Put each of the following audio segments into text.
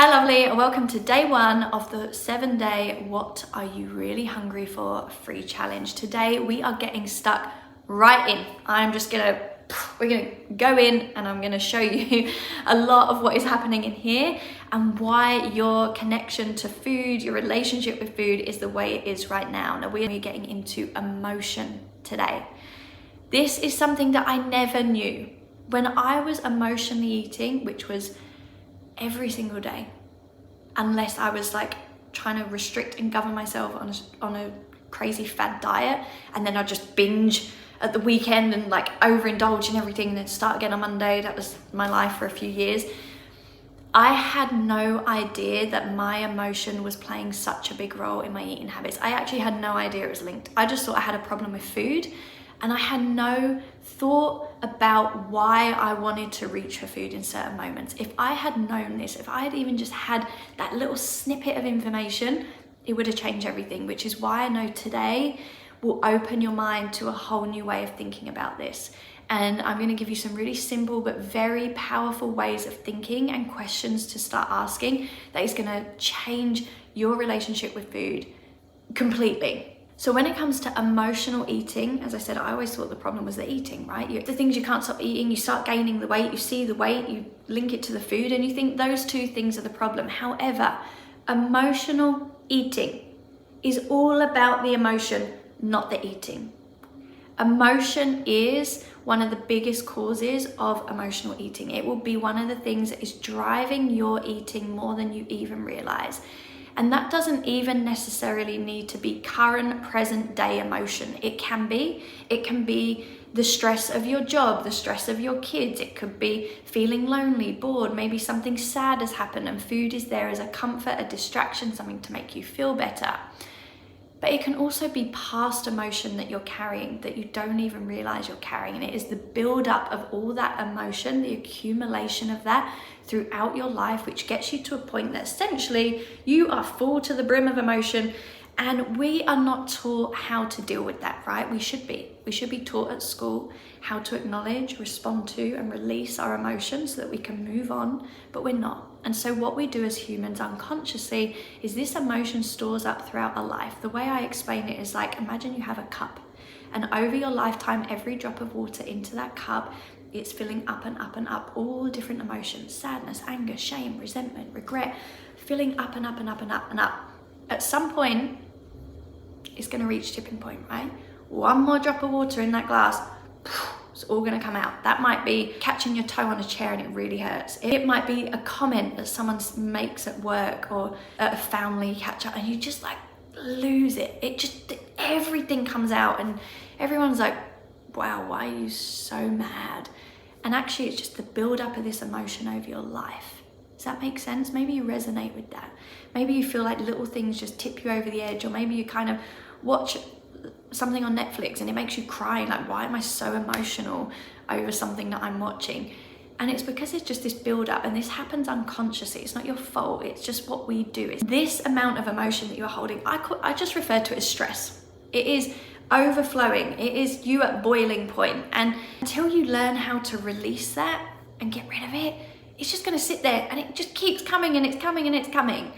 Hi lovely, welcome to day one of the 7-day What Are You Really Hungry For free challenge. Today we are getting stuck right in. We're gonna go in and I'm gonna show you a lot of what is happening in here and why your connection to food, your relationship with food is the way it is right now. Now we're getting into emotion today. This is something that I never knew. When I was emotionally eating, which was every single day, unless I was like trying to restrict and govern myself on a crazy fad diet, and then I'd just binge at the weekend and like overindulge in everything and then start again on Monday. That was my life for a few years. I had no idea that my emotion was playing such a big role in my eating habits. I actually had no idea it was linked. I just thought I had a problem with food, and I had no thought about why I wanted to reach for food in certain moments. If I had known this, if I had even just had that little snippet of information, it would have changed everything, which is why I know today will open your mind to a whole new way of thinking about this. And I'm going to give you some really simple but very powerful ways of thinking and questions to start asking that is going to change your relationship with food completely. So when it comes to emotional eating, as I said, I always thought the problem was the eating, right? The things you can't stop eating, you start gaining the weight, you see the weight, you link it to the food, and you think those two things are the problem. However, emotional eating is all about the emotion, not the eating. Emotion is one of the biggest causes of emotional eating. It will be one of the things that is driving your eating more than you even realize. And that doesn't even necessarily need to be current, present day emotion. It can be the stress of your job, the stress of your kids. It could be feeling lonely, bored, maybe something sad has happened and food is there as a comfort, a distraction, something to make you feel better. But it can also be past emotion that you're carrying that you don't even realize you're carrying. And it is the build-up of all that emotion, the accumulation of that throughout your life, which gets you to a point that essentially you are full to the brim of emotion. And we are not taught how to deal with that, right? We should be. We should be taught at school how to acknowledge, respond to, and release our emotions so that we can move on, but we're not. And so what we do as humans unconsciously is this emotion stores up throughout our life. The way I explain it is like, imagine you have a cup, and over your lifetime, every drop of water into that cup, it's filling up and up and up, all different emotions, sadness, anger, shame, resentment, regret, filling up and up and up and up and up. At some point, it's going to reach tipping point, right? One more drop of water in that glass, it's all going to come out. That might be catching your toe on a chair and it really hurts. It might be a comment that someone makes at work or at a family catch up and you just like lose it. Everything comes out and everyone's like, wow, why are you so mad? And actually it's just the build up of this emotion over your life. Does that make sense? Maybe you resonate with that. Maybe you feel like little things just tip you over the edge, or maybe you kind of watch something on Netflix and it makes you cry, like, why am I so emotional over something that I'm watching? And it's because it's just this build up, and this happens unconsciously. It's not your fault, it's just what we do. It's this amount of emotion that you're holding, I just refer to it as stress. It is overflowing, it is you at boiling point. And until you learn how to release that and get rid of it, it's just going to sit there and it just keeps coming and it's coming and it's coming.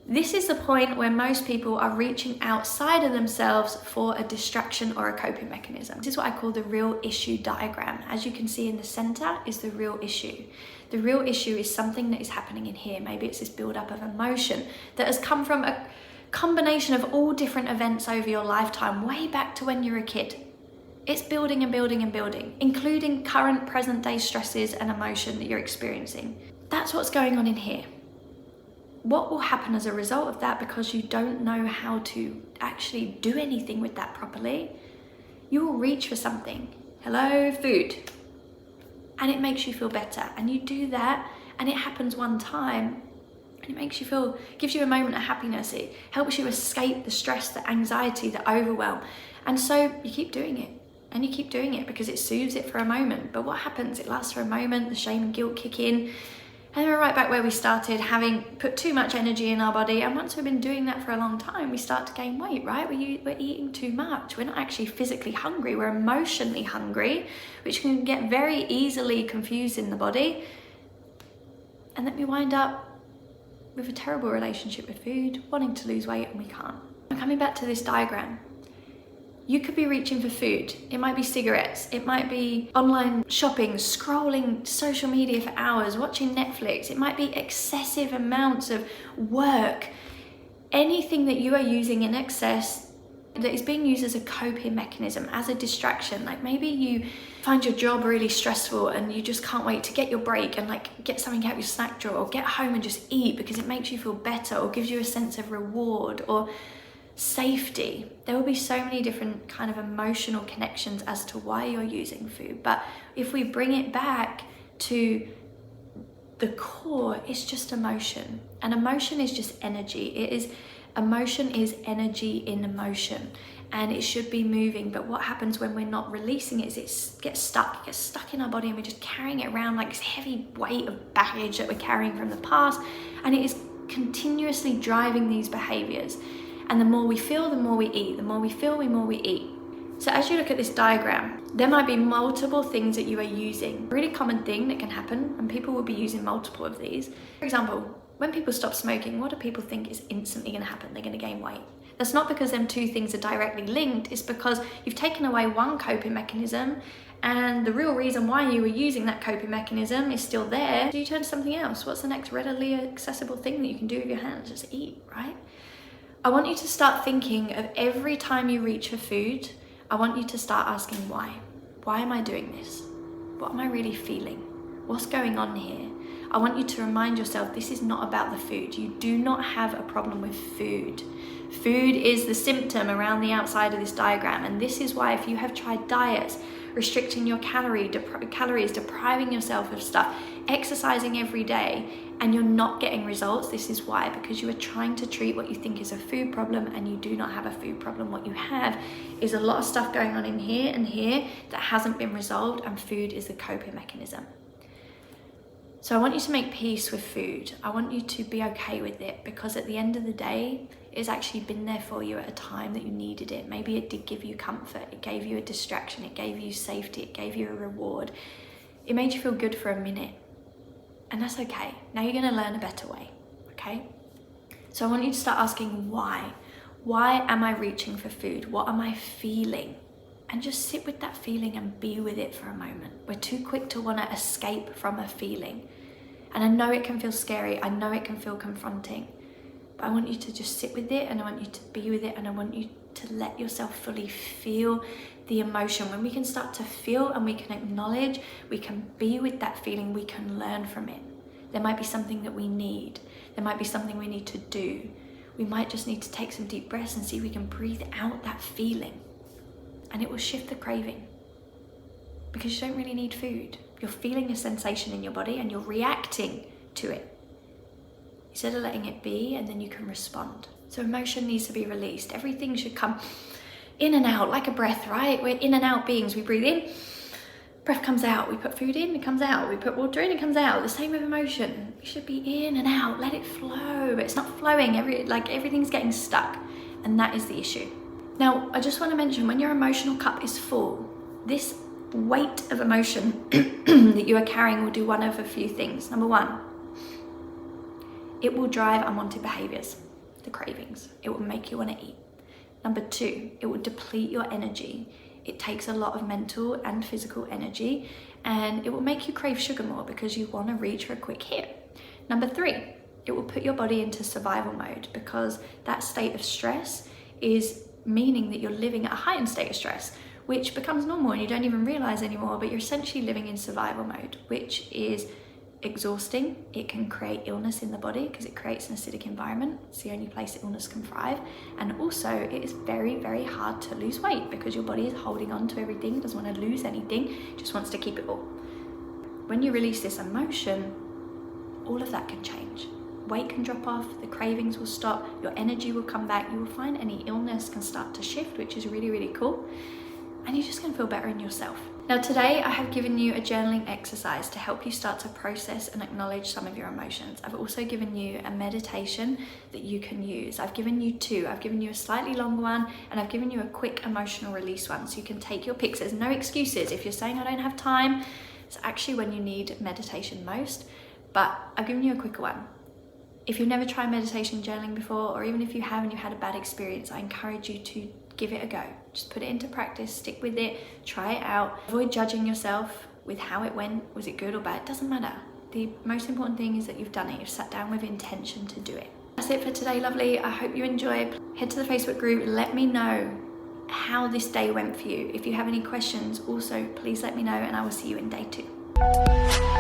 This is the point where most people are reaching outside of themselves for a distraction or a coping mechanism. This is what I call the real issue diagram. As you can see in the center is the real issue. The real issue is something that is happening in here. Maybe it's this buildup of emotion that has come from a combination of all different events over your lifetime, way back to when you were a kid. It's building and building and building, including current present day stresses and emotion that you're experiencing. That's what's going on in here. What will happen as a result of that, because you don't know how to actually do anything with that properly, you will reach for something. Hello, food. And it makes you feel better. And you do that and it happens one time and it makes you feel, gives you a moment of happiness. It helps you escape the stress, the anxiety, the overwhelm. And so you keep doing it. And you keep doing it because it soothes it for a moment. But what happens? It lasts for a moment, the shame and guilt kick in, and we're right back where we started, having put too much energy in our body. And once we've been doing that for a long time, we start to gain weight, right? We're eating too much. We're not actually physically hungry, we're emotionally hungry, which can get very easily confused in the body. And then we wind up with a terrible relationship with food, wanting to lose weight, and we can't. And coming back to this diagram, you could be reaching for food. It might be cigarettes, it might be online shopping, scrolling social media for hours, watching Netflix, it might be excessive amounts of work. Anything that you are using in excess that is being used as a coping mechanism, as a distraction. Like maybe you find your job really stressful and you just can't wait to get your break and like get something out your snack drawer, or get home and just eat because it makes you feel better or gives you a sense of reward or safety. There will be so many different kind of emotional connections as to why you're using food. But if we bring it back to the core, it's just emotion. And emotion is just energy. Emotion is energy in motion, and it should be moving. But what happens when we're not releasing it is it gets stuck in our body, and we're just carrying it around like this heavy weight of baggage that we're carrying from the past, and it is continuously driving these behaviors. And the more we feel, the more we eat. The more we feel, the more we eat. So as you look at this diagram, there might be multiple things that you are using. A really common thing that can happen, and people will be using multiple of these. For example, when people stop smoking, what do people think is instantly going to happen? They're going to gain weight. That's not because them two things are directly linked. It's because you've taken away one coping mechanism, and the real reason why you were using that coping mechanism is still there. So you turn to something else. What's the next readily accessible thing that you can do with your hands? Just eat, right? I want you to start thinking of every time you reach for food, I want you to start asking why. Why am I doing this? What am I really feeling? What's going on here? I want you to remind yourself this is not about the food. You do not have a problem with food. Food is the symptom around the outside of this diagram, and this is why if you have tried diets, restricting your calories, depriving yourself of stuff, exercising every day, and you're not getting results, this is why, because you are trying to treat what you think is a food problem, and you do not have a food problem. What you have is a lot of stuff going on in here and here that hasn't been resolved, and food is the coping mechanism. So I want you to make peace with food. I want you to be okay with it, because at the end of the day, it's actually been there for you at a time that you needed it. Maybe it did give you comfort, it gave you a distraction, it gave you safety, it gave you a reward. It made you feel good for a minute, and that's okay. Now you're gonna learn a better way, okay? So I want you to start asking why. Why am I reaching for food? What am I feeling? And just sit with that feeling and be with it for a moment. We're too quick to wanna escape from a feeling. And I know it can feel scary, I know it can feel confronting, but I want you to just sit with it, and I want you to be with it, and I want you to let yourself fully feel the emotion. When we can start to feel and we can acknowledge, we can be with that feeling, we can learn from it. There might be something that we need. There might be something we need to do. We might just need to take some deep breaths and see if we can breathe out that feeling. And it will shift the craving, because you don't really need food. You're feeling a sensation in your body and you're reacting to it, instead of letting it be, and then you can respond. So emotion needs to be released. Everything should come in and out like a breath, right? We're in and out beings. We breathe in, breath comes out. We put food in, it comes out. We put water in, it comes out. The same with emotion. We should be in and out, let it flow. But it's not flowing, everything's getting stuck, and that is the issue. Now, I just want to mention, when your emotional cup is full, this weight of emotion that you are carrying will do one of a few things. Number one, it will drive unwanted behaviors, the cravings. It will make you want to eat. Number two, it will deplete your energy. It takes a lot of mental and physical energy, and it will make you crave sugar more because you want to reach for a quick hit. Number three, it will put your body into survival mode, because that state of stress is meaning that you're living at a heightened state of stress, which becomes normal and you don't even realize anymore, but you're essentially living in survival mode, which is exhausting. It can create illness in the body because it creates an acidic environment. It's the only place illness can thrive. And also it is very, very hard to lose weight because your body is holding on to everything, doesn't want to lose anything, just wants to keep it all. When you release this emotion, all of that can change. Weight can drop off, the cravings will stop, your energy will come back, you will find any illness can start to shift, which is really, really cool. And you're just gonna feel better in yourself. Now today I have given you a journaling exercise to help you start to process and acknowledge some of your emotions. I've also given you a meditation that you can use. I've given you two. I've given you a slightly longer one, and I've given you a quick emotional release one, so you can take your picks. There's no excuses. If you're saying I don't have time, it's actually when you need meditation most, but I've given you a quicker one. If you've never tried meditation journaling before, or even if you have and you had a bad experience, I encourage you to give it a go. Just put it into practice, stick with it, try it out. Avoid judging yourself with how it went. Was it good or bad? It doesn't matter. The most important thing is that you've done it. You've sat down with intention to do it. That's it for today, lovely. I hope you enjoyed. Head to the Facebook group. Let me know how this day went for you. If you have any questions, also please let me know, and I will see you in day 2.